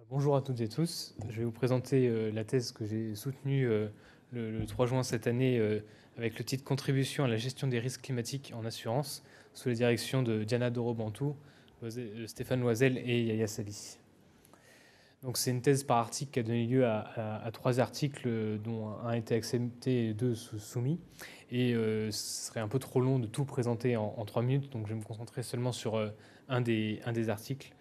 Bonjour à toutes et tous. Je vais vous présenter la thèse que j'ai soutenue le 3 juin cette année avec le titre Contribution à la gestion des risques climatiques en assurance sous la direction de Diana Dorobantou, Stéphane Loisel et Yaya Sali. Donc c'est une thèse par article qui a donné lieu à 3 articles dont un a été accepté et 2 soumis. Et ce serait un peu trop long de tout présenter en 3 minutes, donc je vais me concentrer seulement sur un des articles,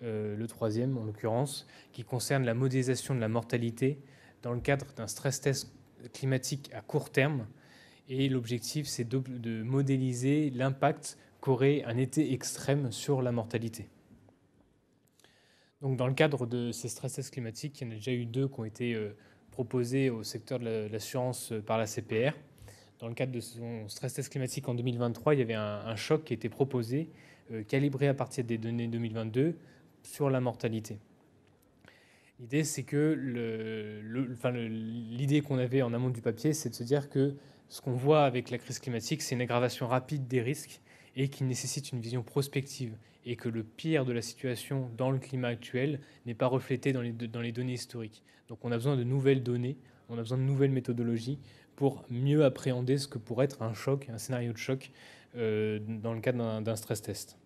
le troisième en l'occurrence, qui concerne la modélisation de la mortalité dans le cadre d'un stress test climatique à court terme. Et l'objectif, c'est de modéliser l'impact qu'aurait un été extrême sur la mortalité. Donc, dans le cadre de ces stress tests climatiques, il y en a déjà eu 2 qui ont été proposés au secteur de l'assurance par la CPR. Dans le cadre de son stress test climatique en 2023, il y avait un choc qui était proposé, calibré à partir des données 2022 sur la mortalité. L'idée, c'est que l'idée qu'on avait en amont du papier, c'est de se dire que ce qu'on voit avec la crise climatique, c'est une aggravation rapide des risques et qui nécessite une vision prospective, et que le pire de la situation dans le climat actuel n'est pas reflété dans les données historiques. Donc on a besoin de nouvelles données, on a besoin de nouvelles méthodologies pour mieux appréhender ce que pourrait être un choc, un scénario de choc dans le cadre d'un stress test.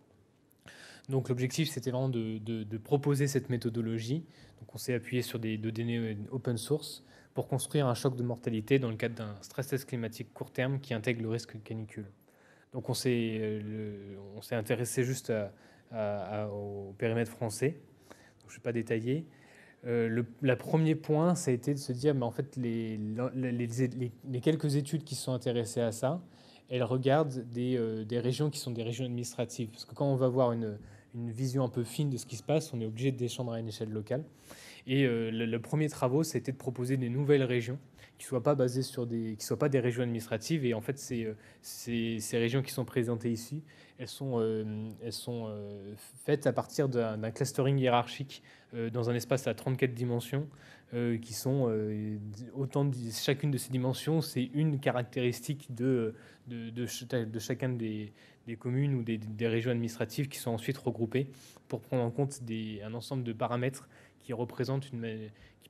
Donc l'objectif, c'était vraiment de proposer cette méthodologie. Donc on s'est appuyé sur des données open source pour construire un choc de mortalité dans le cadre d'un stress test climatique court terme qui intègre le risque canicule. Donc on s'est intéressé juste au périmètre français. Donc, je ne vais pas détailler. Le premier point, ça a été de se dire, mais en fait, les quelques études qui se sont intéressées à ça, elles regardent des régions qui sont des régions administratives. Parce que quand on va avoir une vision un peu fine de ce qui se passe, on est obligé de descendre à une échelle locale. Et le premier travaux, c'était de proposer des nouvelles régions qui ne soient pas basées sur qui soient pas des régions administratives. Et en fait, ces régions qui sont présentées ici, elles sont faites à partir d'un clustering hiérarchique dans un espace à 34 dimensions, qui sont chacune de ces dimensions, c'est une caractéristique de chacun des communes ou des régions administratives qui sont ensuite regroupées pour prendre en compte un ensemble de paramètres qui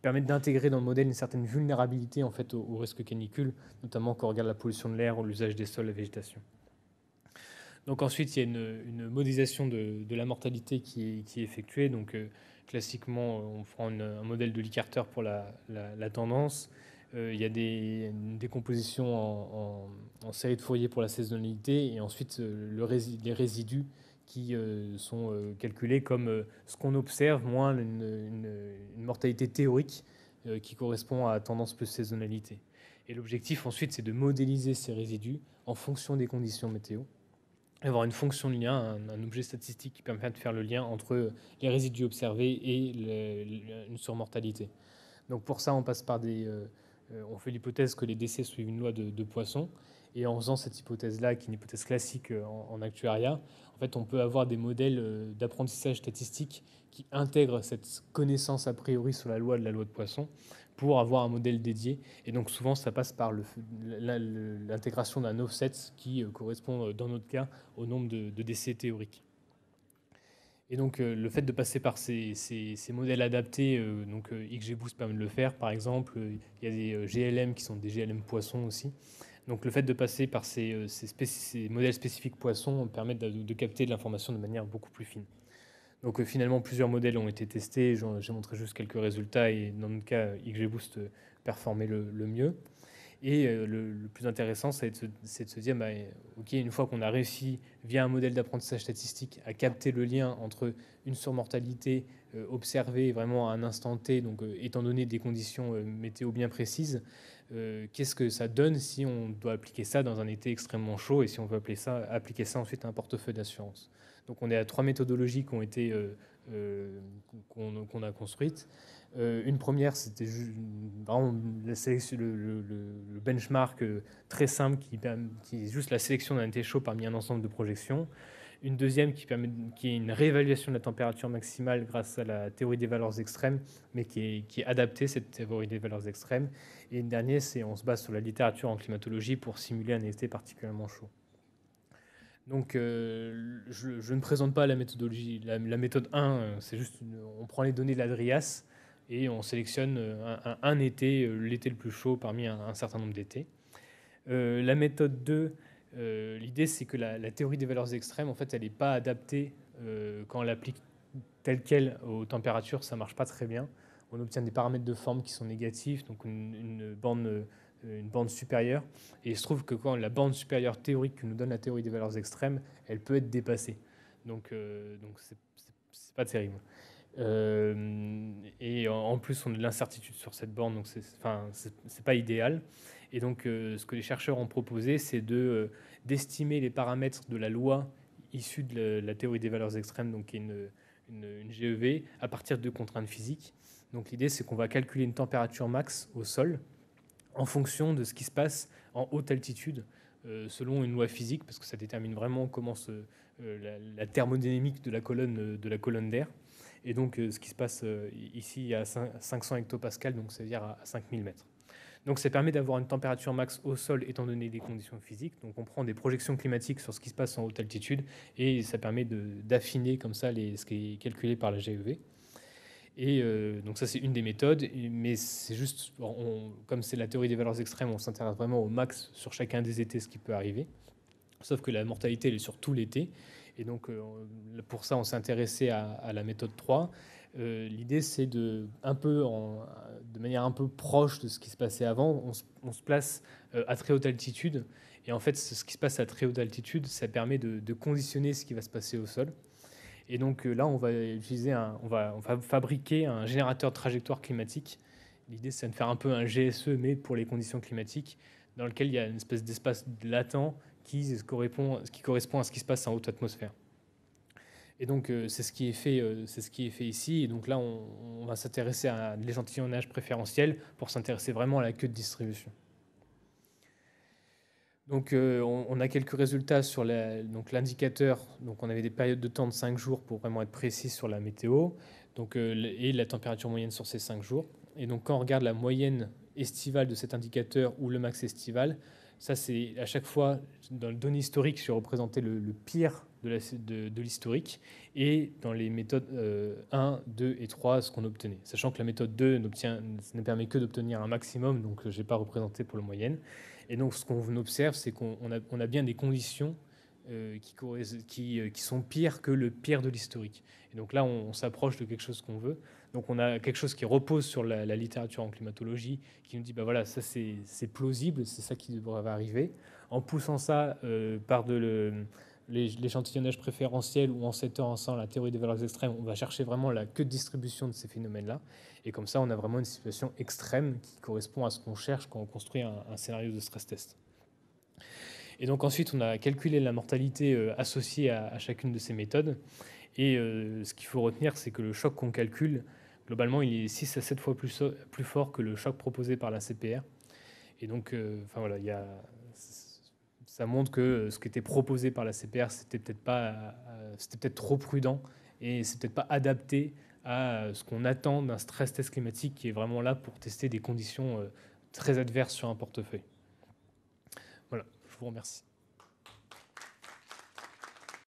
permettent d'intégrer dans le modèle une certaine vulnérabilité en fait, au risque canicule, notamment quand on regarde la pollution de l'air ou l'usage des sols, la végétation. Donc ensuite, il y a une modélisation de la mortalité qui est effectuée. Donc classiquement, on prend un modèle de Lee Carter pour la tendance. Il y a une décomposition en série de Fourier pour la saisonnalité, et ensuite les résidus qui sont calculés comme ce qu'on observe, moins une mortalité théorique qui correspond à tendance plus saisonnalité. Et l'objectif ensuite, c'est de modéliser ces résidus en fonction des conditions météo, avoir une fonction de lien, un objet statistique qui permet de faire le lien entre les résidus observés et une surmortalité. Donc pour ça, on passe par on fait l'hypothèse que les décès suivent une loi de Poisson, et en faisant cette hypothèse-là, qui est une hypothèse classique en actuariat, en fait, on peut avoir des modèles d'apprentissage statistique qui intègrent cette connaissance a priori sur la loi de Poisson pour avoir un modèle dédié. Et donc souvent, ça passe par l'intégration d'un offset qui correspond, dans notre cas, au nombre de décès théoriques. Et donc le fait de passer par ces modèles adaptés, donc XGBoost permet de le faire par exemple. Il y a des GLM qui sont des GLM poissons aussi. Donc le fait de passer par ces modèles spécifiques poissons permet de capter de l'information de manière beaucoup plus fine. Donc finalement, plusieurs modèles ont été testés. J'ai montré juste quelques résultats, et dans notre cas, XGBoost performait le mieux. Et le plus intéressant, c'est de se dire, OK, une fois qu'on a réussi, via un modèle d'apprentissage statistique, à capter le lien entre une surmortalité observée vraiment à un instant T, donc étant donné des conditions météo bien précises, qu'est-ce que ça donne si on doit appliquer ça dans un été extrêmement chaud, et si on veut appliquer ça ensuite à un portefeuille d'assurance. Donc on est à 3 méthodologies qui ont été qu'on a construites. Une première, c'était vraiment le benchmark très simple qui est juste la sélection d'un été chaud parmi un ensemble de projections. Une deuxième qui est une réévaluation de la température maximale grâce à la théorie des valeurs extrêmes, mais qui est adaptée, cette théorie des valeurs extrêmes. Et une dernière, on se base sur la littérature en climatologie pour simuler un été particulièrement chaud. Donc, je ne présente pas la méthodologie. La méthode 1, c'est juste on prend les données de la DRIAS et on sélectionne un été, l'été le plus chaud parmi un certain nombre d'étés. La méthode 2, l'idée c'est que la théorie des valeurs extrêmes, en fait, elle n'est pas adaptée quand on l'applique telle quelle aux températures, ça ne marche pas très bien. On obtient des paramètres de forme qui sont négatifs, donc une bande supérieure. Et il se trouve que quand la bande supérieure théorique que nous donne la théorie des valeurs extrêmes, elle peut être dépassée. Donc c'est pas terrible. Et en plus, on a de l'incertitude sur cette borne, donc c'est pas idéal. Et donc, ce que les chercheurs ont proposé, c'est d'estimer les paramètres de la loi issue de la théorie des valeurs extrêmes, donc qui est une GEV, à partir de contraintes physiques. Donc, l'idée, c'est qu'on va calculer une température max au sol en fonction de ce qui se passe en haute altitude, selon une loi physique, parce que ça détermine vraiment comment la thermodynamique de la colonne d'air. Et donc, ce qui se passe ici à 500 hectopascales, donc c'est-à-dire à 5000 mètres. Donc, ça permet d'avoir une température max au sol étant donné les conditions physiques. Donc, on prend des projections climatiques sur ce qui se passe en haute altitude et ça permet d'affiner comme ça ce qui est calculé par la GEV. Et donc ça, c'est une des méthodes, mais c'est juste, comme c'est la théorie des valeurs extrêmes, on s'intéresse vraiment au max sur chacun des étés, ce qui peut arriver. Sauf que la mortalité, elle est sur tout l'été. Et donc, pour ça, on s'est intéressé à la méthode 3. L'idée, c'est de manière un peu proche de ce qui se passait avant, on se place à très haute altitude. Et en fait, ce qui se passe à très haute altitude, ça permet de conditionner ce qui va se passer au sol. Et donc là, on va fabriquer un générateur de trajectoire climatique. L'idée, c'est de faire un peu un GSE, mais pour les conditions climatiques, dans lequel il y a une espèce d'espace latent qui correspond à ce qui se passe en haute atmosphère. Et donc, c'est ce qui est fait ici. Et donc là, on va s'intéresser à l'échantillonnage préférentiel pour s'intéresser vraiment à la queue de distribution. Donc, on a quelques résultats sur l'indicateur. Donc, on avait des périodes de temps de 5 jours pour vraiment être précis sur la météo et la température moyenne sur ces 5 jours. Et donc, quand on regarde la moyenne estivale de cet indicateur ou le max estival, ça, c'est à chaque fois, dans le données historique, je vais représenter le pire de l'historique et dans les méthodes 1, 2 et 3, ce qu'on obtenait. Sachant que la méthode 2 ne permet que d'obtenir un maximum, donc je n'ai pas représenté pour la moyenne. Et donc, ce qu'on observe, c'est qu'on a bien des conditions qui sont pires que le pire de l'historique. Et donc là, on s'approche de quelque chose qu'on veut. Donc on a quelque chose qui repose sur la littérature en climatologie, qui nous dit, bah voilà, ça c'est plausible, c'est ça qui devrait arriver. En poussant ça par l'échantillonnage préférentiel ou en s'intéressant à la théorie des valeurs extrêmes, on va chercher vraiment la queue de distribution de ces phénomènes-là. Et comme ça, on a vraiment une situation extrême qui correspond à ce qu'on cherche quand on construit un scénario de stress test. Et donc ensuite, on a calculé la mortalité associée à chacune de ces méthodes. Et ce qu'il faut retenir, c'est que le choc qu'on calcule, globalement, il est 6 à 7 fois plus fort que le choc proposé par la CPR. Et donc, voilà, ça montre que ce qui était proposé par la CPR, c'était peut-être trop prudent et c'est peut-être pas adapté à ce qu'on attend d'un stress test climatique qui est vraiment là pour tester des conditions très adverses sur un portefeuille. Voilà, je vous remercie.